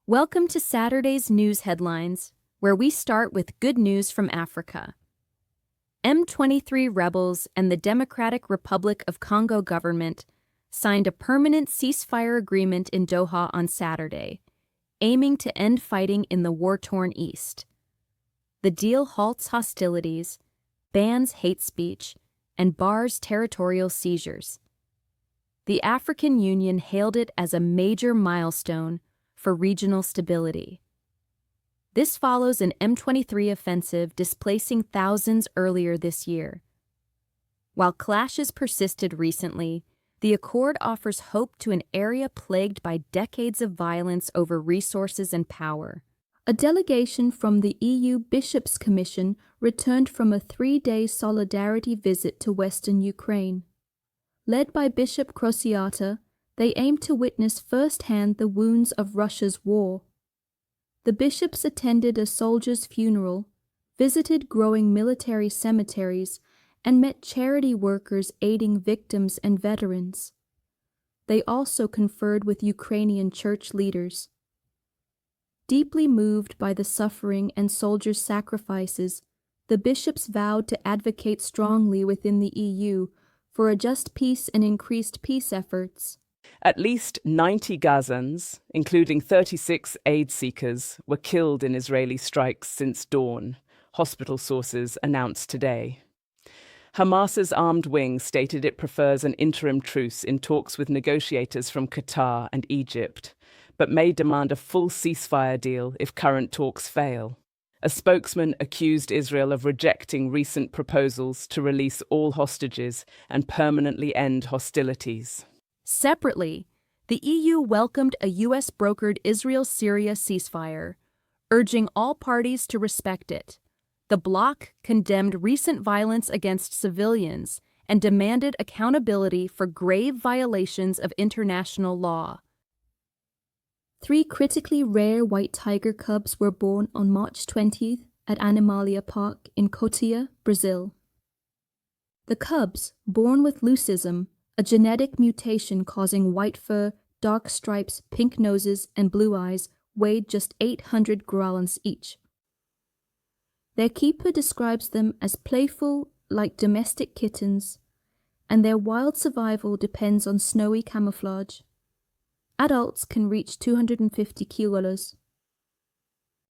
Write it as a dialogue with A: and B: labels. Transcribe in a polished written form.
A: Welcome to Saturday's news headlines, where we start with good news from Africa. M23 rebels and the Democratic Republic of Congo government signed a permanent ceasefire agreement in Doha on Saturday, aiming to end fighting in the war-torn east. The deal halts hostilities, bans hate speech, and bars territorial seizures. The African Union hailed it as a major milestone for regional stability. This follows an M23 offensive displacing thousands earlier this year. While clashes persisted recently, the accord offers hope to an area plagued by decades of violence over resources and power. A delegation from the EU Bishops' Commission returned from a 3-day solidarity visit to western Ukraine. Led by Bishop Crociata, they aimed to witness firsthand the wounds of Russia's war. The bishops attended a soldier's funeral, visited growing military cemeteries, and met charity workers aiding victims and veterans. They also conferred with Ukrainian church leaders. Deeply moved by the suffering and soldiers' sacrifices, the bishops vowed to advocate strongly within the EU for a just peace and increased peace efforts.
B: At least 90 Gazans, including 36 aid seekers, were killed in Israeli strikes since dawn, hospital sources announced today. Hamas's armed wing stated it prefers an interim truce in talks with negotiators from Qatar and Egypt, but may demand a full ceasefire deal if current talks fail. A spokesman accused Israel of rejecting recent proposals to release all hostages and permanently end hostilities.
A: Separately, the EU welcomed a U.S.-brokered Israel-Syria ceasefire, urging all parties to respect it. The bloc condemned recent violence against civilians and demanded accountability for grave violations of international law. 3 critically rare white tiger cubs were born on March 20th at Animalia Park in Cotia, Brazil. The cubs, born with leucism, a genetic mutation causing white fur, dark stripes, pink noses, and blue eyes, weighed just 800 grams each. Their keeper describes them as playful, like domestic kittens, and their wild survival depends on snowy camouflage. Adults can reach 250 kilos.